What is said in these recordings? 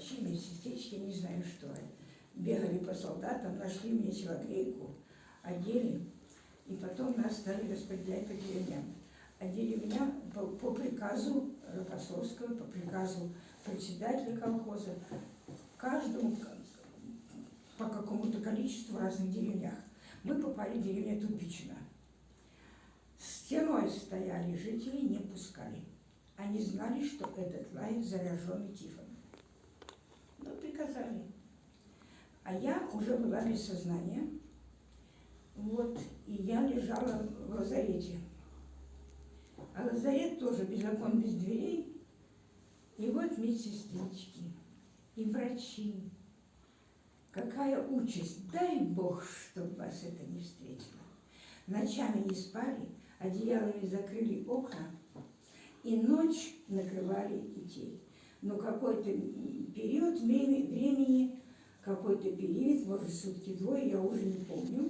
врачи, медсестрички, не знаю что. Бегали по солдатам, нашли мне телогрейку, одели, и потом нас стали распределять по деревням. Одели меня по приказу Рокоссовского, по приказу председателя колхоза, каждому по какому-то количеству в разных деревнях. Мы попали в деревню Тупичино. Стеной стояли, жителей не пускали. Они знали, что этот лагерь зараженный тифом. Но приказали. А я уже была без сознания. Вот, и я лежала в лазарете. А лазарет тоже без окон, без дверей. И вот медсестрички, и врачи. Какая участь! Дай Бог, чтобы вас это не встретило. Ночами не спали, одеялами закрыли окна, и ночь накрывали детей. Но какой-то период времени, какой-то период, может, сутки-двое, я уже не помню,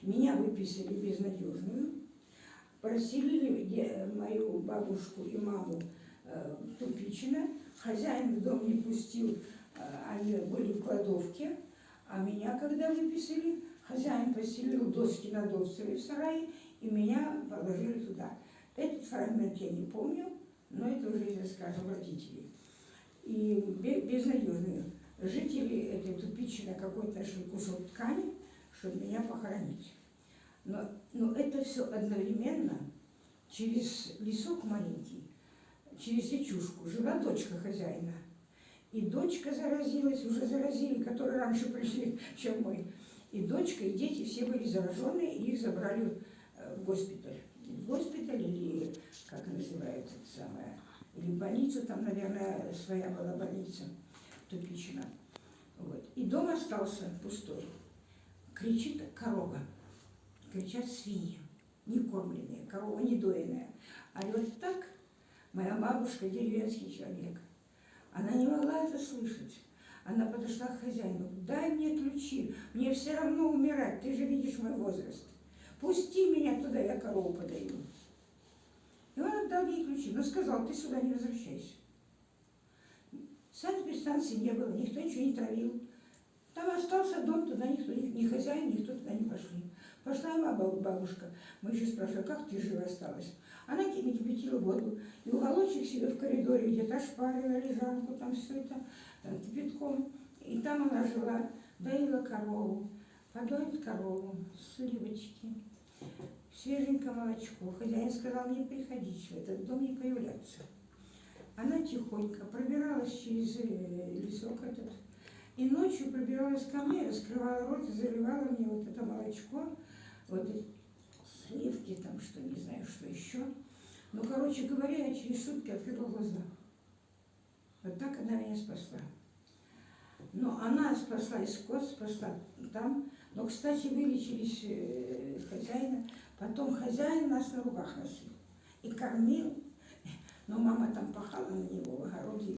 меня выписали безнадежную, проселили мою бабушку и маму в Тупичино, хозяин в дом не пустил, они были в кладовке, а меня, когда выписали, хозяин поселил доски на Довцевой в сарае, и меня положили туда. Этот фрагмент я не помню, но это уже из рассказов родителей. И безнадежную. Жители этой Тупичино какой-то нашли кусок ткани, чтобы меня похоронить. Но это все одновременно через лесок маленький, через речушку жила дочка хозяина. И дочка заразилась, уже заразили, которые раньше пришли, чем мы. И дочка, и дети все были зараженные, и их забрали в госпиталь. В госпиталь или, как называют это самое, или в больницу, там, наверное, своя была больница, Тупичино. Вот. И дом остался пустой. Кричит корова, кричат свиньи, не кормленные, корова не доенная. А вот так моя бабушка, деревенский человек, она не могла это слышать. Она подошла к хозяину: дай мне ключи, мне все равно умирать, ты же видишь мой возраст. Пусти меня туда, я корову подаю. И он отдал ей ключи, но сказал: ты сюда не возвращайся. Санэпидстанции не было, никто ничего не травил. Там остался дом, туда никто, ни хозяин, никто туда не пошли. Пошла моя бабушка, мы еще спрашивали: как ты жива осталась? Она кипятила воду, и уголочек себе в коридоре где-то шпарила лежанку, там все это кипятком. И там она жила, доила корову, подоит корову, сливочки, свеженькое молочко. Хозяин сказал: не приходить в этот дом, не появляться. Она тихонько пробиралась через лесок этот, и ночью пробиралась ко мне, раскрывала рот и заливала мне вот это молочко, вот эти сливки, там что, не знаю, что еще. Ну, короче говоря, я через сутки открыла глаза. Вот так она меня спасла. Но она спасла и скот, спасла там. Но, кстати, вылечились хозяина. Потом хозяин нас на руках носил и кормил. Но мама там пахала на него в огороде.